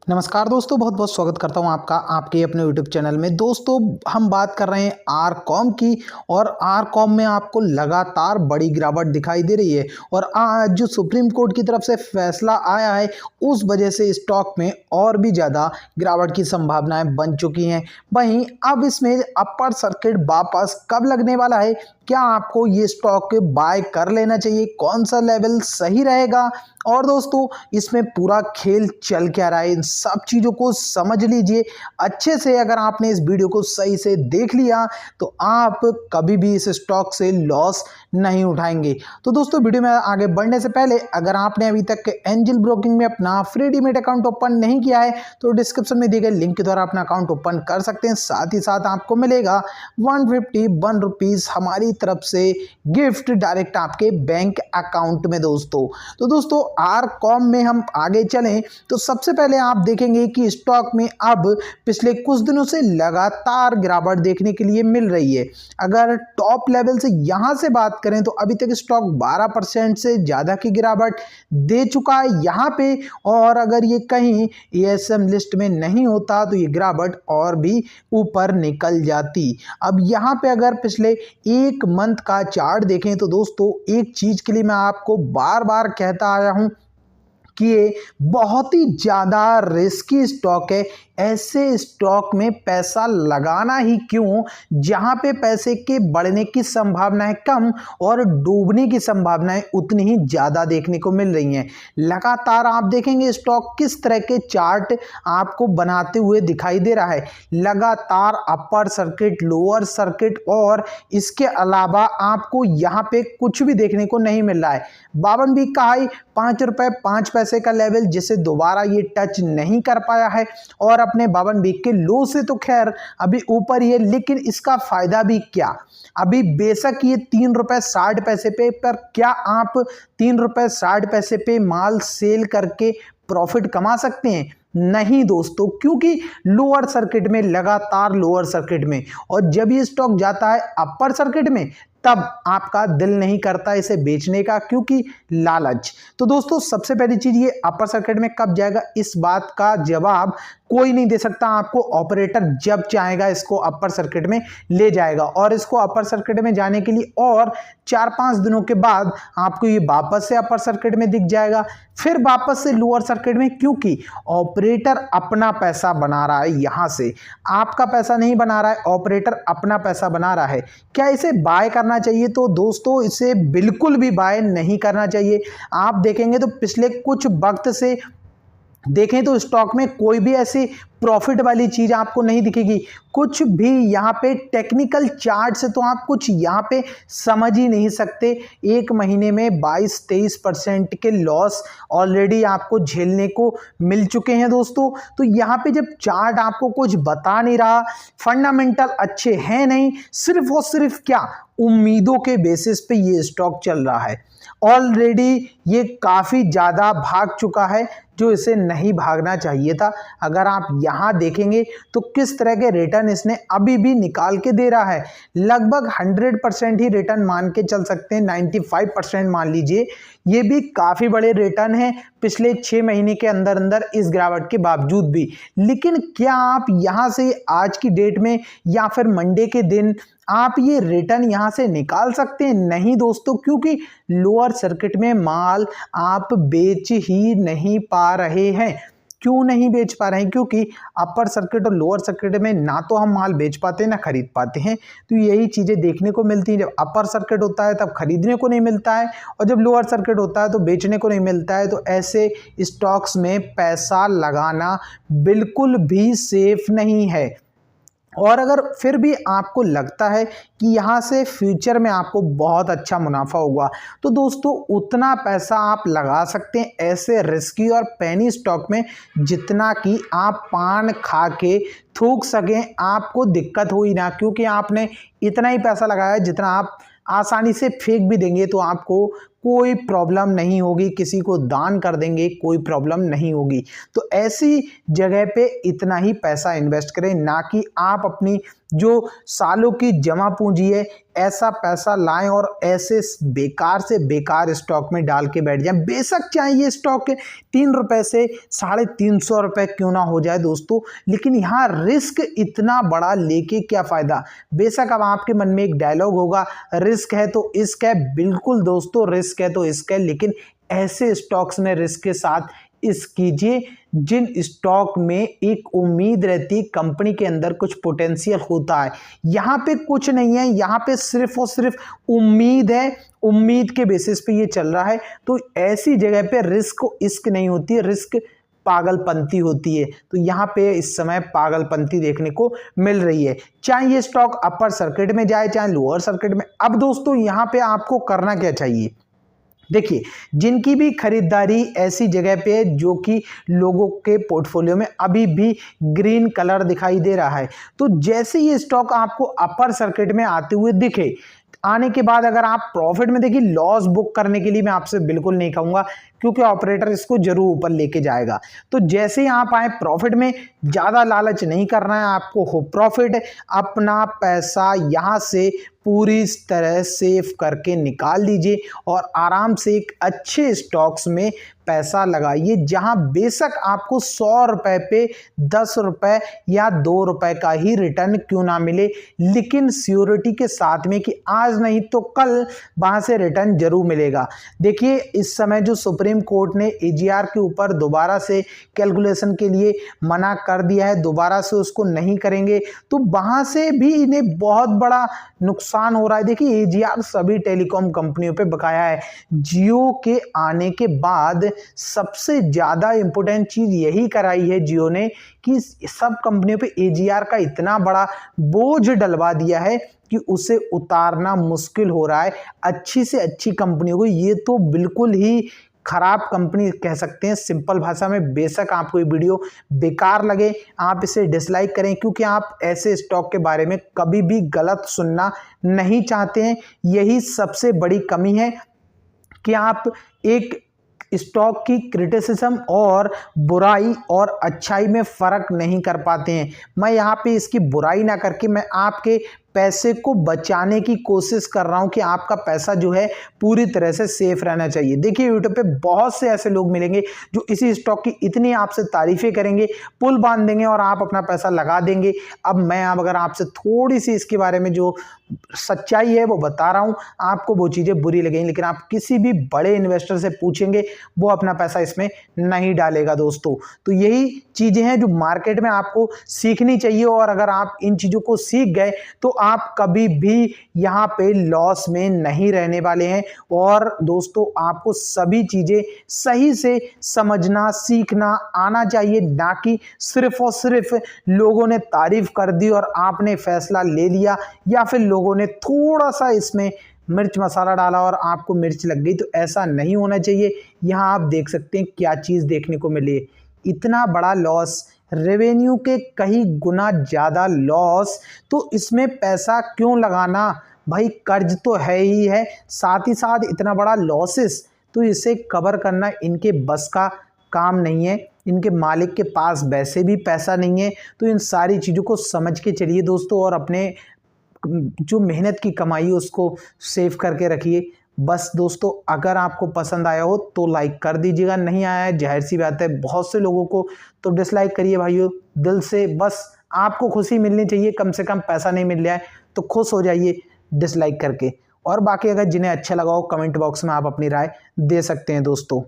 नमस्कार दोस्तों, बहुत बहुत स्वागत करता हूं आपका आपके अपने यूट्यूब चैनल में। दोस्तों, हम बात कर रहे हैं आरकॉम की और आरकॉम में आपको लगातार बड़ी गिरावट दिखाई दे रही है और आज जो सुप्रीम कोर्ट की तरफ से फैसला आया है उस वजह से स्टॉक में और भी ज़्यादा गिरावट की संभावनाएं बन चुकी हैं। वहीं अब इसमें अपर सर्किट वापस कब लगने वाला है, क्या आपको ये स्टॉक बाय कर लेना चाहिए, कौन सा लेवल सही रहेगा और दोस्तों इसमें पूरा खेल चल क्या रहा है, इन सब चीज़ों को समझ लीजिए अच्छे से। अगर आपने इस वीडियो को सही से देख लिया तो आप कभी भी इस स्टॉक से लॉस नहीं उठाएंगे। तो दोस्तों, वीडियो में आगे बढ़ने से पहले अगर आपने अभी तक एंजल ब्रोकिंग में अपना फ्री डीमैट अकाउंट ओपन नहीं किया है तो डिस्क्रिप्शन में दिए गए लिंक के द्वारा अपना अकाउंट ओपन कर सकते हैं। साथ ही साथ आपको मिलेगा 151 रुपीज़ हमारी तरफ से गिफ्ट डायरेक्ट आपके बैंक अकाउंट में। दोस्तों आरकॉम में हम आगे चलें तो सबसे पहले आप देखेंगे कि स्टॉक में अब पिछले कुछ दिनों से लगातार गिरावट देखने के लिए मिल रही है। अगर टॉप लेवल से यहां से बात करें तो अभी तक स्टॉक 12% से ज़्यादा की गिरावट दे चुका है यहां पे, और अगर ये कहीं एएसएम लिस्ट में नहीं होता तो ये गिरावट और भी ऊपर निकल जाती। अब यहां पे अगर पिछले एक मंथ का चार्ट देखें तो दोस्तों एक चीज के लिए मैं आपको बार बार कहता आया हूं कि ये बहुत ही ज़्यादा रिस्की स्टॉक है। ऐसे स्टॉक में पैसा लगाना ही क्यों जहां पे पैसे के बढ़ने की संभावनाएं कम और डूबने की संभावनाएं उतनी ही ज़्यादा देखने को मिल रही हैं। लगातार आप देखेंगे स्टॉक किस तरह के चार्ट आपको बनाते हुए दिखाई दे रहा है। लगातार अपर सर्किट, लोअर सर्किट और इसके अलावा आपको यहाँ पे कुछ भी देखने को नहीं मिल रहा है। 52 वीक का हाई 5 रुपए 5 पैसे का लेवल जिसे दोबारा ये टच नहीं कर पाया है और अपने 52 वीक के लो से तो खैर अभी ऊपर ही है, लेकिन इसका फायदा भी क्या। अभी बेशक ये 3 रुपए 60 पैसे पे, पर क्या आप 3 रुपए 60 पैसे पे माल सेल करके प्रॉफिट कमा सकते हैं? नहीं दोस्तों, क्योंकि लोअर सर्किट में, लगातार लोअर सर्किट में, और जब ये स्टॉक जाता है अपर सर्किट में तब आपका दिल नहीं करता इसे बेचने का, क्योंकि लालच। तो दोस्तों सबसे पहली चीज, ये अपर सर्किट में कब जाएगा इस बात का जवाब कोई नहीं दे सकता आपको। ऑपरेटर जब चाहेगा इसको अपर सर्किट में ले जाएगा और इसको अपर सर्किट में जाने के लिए और 4-5 दिनों के बाद आपको ये वापस से अपर सर्किट में दिख जाएगा, फिर वापस से लोअर सर्किट में, क्योंकि ऑपरेटर अपना पैसा बना रहा है। यहां से आपका पैसा नहीं बना रहा है, ऑपरेटर अपना पैसा बना रहा है। क्या इसे बाय करना चाहिए? तो दोस्तों इसे बिल्कुल भी बाय नहीं करना चाहिए। आप देखेंगे तो पिछले कुछ वक्त से देखें तो स्टॉक में कोई भी ऐसी प्रॉफिट वाली चीज आपको नहीं दिखेगी, कुछ भी। यहाँ पे टेक्निकल चार्ट से तो आप कुछ यहाँ पे समझ ही नहीं सकते। एक महीने में 22-23% के लॉस ऑलरेडी आपको झेलने को मिल चुके हैं दोस्तों। तो यहाँ पे जब चार्ट आपको कुछ बता नहीं रहा, फंडामेंटल अच्छे हैं नहीं, सिर्फ और सिर्फ क्या उम्मीदों के बेसिस पे ये स्टॉक चल रहा है। ऑलरेडी ये काफ़ी ज़्यादा भाग चुका है जो इसे नहीं भागना चाहिए था। अगर आप यहाँ देखेंगे तो किस तरह के रिटर्न इसने अभी भी निकाल के दे रहा है। लगभग 100% ही रिटर्न मान के चल सकते हैं, 95% मान लीजिए। ये भी काफ़ी बड़े रिटर्न हैं पिछले 6 महीने के अंदर अंदर इस गिरावट के बावजूद भी। लेकिन क्या आप यहाँ से आज की डेट में या फिर मंडे के दिन आप ये रिटर्न यहाँ से निकाल सकते हैं? नहीं दोस्तों, क्योंकि लोअर सर्किट में माल आप बेच ही नहीं पा रहे हैं। क्यों नहीं बेच पा रहे हैं? क्योंकि अपर सर्किट और लोअर सर्किट में ना तो हम माल बेच पाते हैं ना खरीद पाते हैं। तो यही चीज़ें देखने को मिलती हैं। जब अपर सर्किट होता है तब खरीदने को नहीं मिलता है और जब लोअर सर्किट होता है तो बेचने को नहीं मिलता है। तो ऐसे स्टॉक्स में पैसा लगाना बिल्कुल भी सेफ नहीं है। और अगर फिर भी आपको लगता है कि यहाँ से फ्यूचर में आपको बहुत अच्छा मुनाफा होगा तो दोस्तों उतना पैसा आप लगा सकते हैं ऐसे रिस्की और पेनी स्टॉक में जितना कि आप पान खा के थूक सकें, आपको दिक्कत हुई ना। क्योंकि आपने इतना ही पैसा लगाया जितना आप आसानी से फेंक भी देंगे तो आपको कोई प्रॉब्लम नहीं होगी, किसी को दान कर देंगे कोई प्रॉब्लम नहीं होगी। तो ऐसी जगह पे इतना ही पैसा इन्वेस्ट करें, ना कि आप अपनी जो सालों की जमा पूंजी है ऐसा पैसा लाएं और ऐसे बेकार से बेकार स्टॉक में डाल के बैठ जाएं। बेशक चाहे ये स्टॉक 3 रुपए से 350 रुपए क्यों ना हो जाए दोस्तों, लेकिन यहाँ रिस्क इतना बड़ा लेके क्या फ़ायदा। बेशक अब आपके मन में एक डायलॉग होगा, रिस्क है तो इश्क है। बिल्कुल दोस्तों, रिस्क है तो इश्क है, लेकिन ऐसे स्टॉक्स में रिस्क के साथ इश्क कीजिए जिन स्टॉक में एक उम्मीद रहती है, कंपनी के अंदर कुछ पोटेंशियल होता है। यहाँ पे कुछ नहीं है, यहाँ पे सिर्फ और सिर्फ उम्मीद है, उम्मीद के बेसिस पे ये चल रहा है। तो ऐसी जगह पे रिस्क को इश्क नहीं होती है, रिस्क पागलपंती होती है। तो यहाँ पे इस समय पागलपंती देखने को मिल रही है, चाहे ये स्टॉक अपर सर्किट में जाए चाहे लोअर सर्किट में। अब दोस्तों यहाँ पे आपको करना क्या चाहिए, देखिए जिनकी भी खरीदारी ऐसी जगह पे है जो कि लोगों के पोर्टफोलियो में अभी भी ग्रीन कलर दिखाई दे रहा है, तो जैसे ये स्टॉक आपको अपर सर्किट में आते हुए दिखे, आने के बाद अगर आप प्रॉफिट में, देखिए लॉस बुक करने के लिए मैं आपसे बिल्कुल नहीं कहूँगा क्योंकि ऑपरेटर इसको जरूर ऊपर लेके जाएगा। तो जैसे ही आप आए प्रॉफिट में, ज़्यादा लालच नहीं करना है आपको, हो प्रॉफिट, अपना पैसा यहाँ से पूरी तरह सेव करके निकाल लीजिए और आराम से एक अच्छे स्टॉक्स में पैसा लगाइए, जहां बेशक आपको 100 रुपए पे 10 रुपए या 2 रुपए का ही रिटर्न क्यों ना मिले, लेकिन सियोरिटी के साथ में कि आज नहीं तो कल वहां से रिटर्न जरूर मिलेगा। देखिए इस समय जो सुप्रीम कोर्ट ने एजीआर के ऊपर दोबारा से कैलकुलेशन के लिए मना कर दिया है, दोबारा से उसको नहीं करेंगे, तो वहां से भी इन्हें बहुत बड़ा नुकसान हो रहा है। देखिए एजीआर सभी टेलीकॉम कंपनियों पे बकाया है। जियो के आने के बाद सबसे ज्यादा इंपॉर्टेंट चीज यही कराई है जियो ने कि सब कंपनियों पे एजीआर का इतना बड़ा बोझ डलवा दिया है कि उसे उतारना मुश्किल हो रहा है। अच्छी से अच्छी कंपनियों को ये तो बिल्कुल ही खराब कंपनी कह सकते हैं सिंपल भाषा में। बेशक आपको ये वीडियो बेकार लगे, आप इसे डिसलाइक करें, क्योंकि आप ऐसे स्टॉक के बारे में कभी भी गलत सुनना नहीं चाहते हैं। यही सबसे बड़ी कमी है कि आप एक स्टॉक की क्रिटिसिज्म और बुराई और अच्छाई में फर्क नहीं कर पाते हैं। मैं यहाँ पे इसकी बुराई ना करके मैं आपके पैसे को बचाने की कोशिश कर रहा हूं कि आपका पैसा जो है पूरी तरह से सेफ रहना चाहिए। देखिए यूट्यूब पे बहुत से ऐसे लोग मिलेंगे जो इसी स्टॉक की इतनी आपसे तारीफें करेंगे, पुल बांध देंगे और आप अपना पैसा लगा देंगे। अब मैं अगर आपसे थोड़ी सी इसके बारे में जो सच्चाई है वो बता रहा हूं, आपको वो चीज़ें बुरी लगेंगी, लेकिन आप किसी भी बड़े इन्वेस्टर से पूछेंगे वो अपना पैसा इसमें नहीं डालेगा दोस्तों। तो यही चीज़ें हैं जो मार्केट में आपको सीखनी चाहिए, और अगर आप इन चीज़ों को सीख गए तो आप कभी भी यहाँ पे लॉस में नहीं रहने वाले हैं। और दोस्तों आपको सभी चीज़ें सही से समझना सीखना आना चाहिए, ना कि सिर्फ और सिर्फ लोगों ने तारीफ कर दी और आपने फैसला ले लिया, या फिर लोगों ने थोड़ा सा इसमें मिर्च मसाला डाला और आपको मिर्च लग गई। तो ऐसा नहीं होना चाहिए। यहाँ आप देख सकते हैं क्या चीज़ देखने को मिली, इतना बड़ा लॉस, रेवेन्यू के कई गुना ज़्यादा लॉस। तो इसमें पैसा क्यों लगाना भाई, कर्ज तो है ही है, साथ ही साथ इतना बड़ा लॉसेस, तो इसे कवर करना इनके बस का काम नहीं है। इनके मालिक के पास वैसे भी पैसा नहीं है। तो इन सारी चीज़ों को समझ के चलिए दोस्तों, और अपने जो मेहनत की कमाई है उसको सेव करके रखिए। बस दोस्तों अगर आपको पसंद आया हो तो लाइक कर दीजिएगा, नहीं आया है जाहिर सी बात है बहुत से लोगों को, तो डिसलाइक करिए भाइयों दिल से। बस आपको खुशी मिलनी चाहिए, कम से कम पैसा नहीं मिल रहा है तो खुश हो जाइए डिसलाइक करके। और बाकी अगर जिन्हें अच्छा लगा हो कमेंट बॉक्स में आप अपनी राय दे सकते हैं दोस्तों।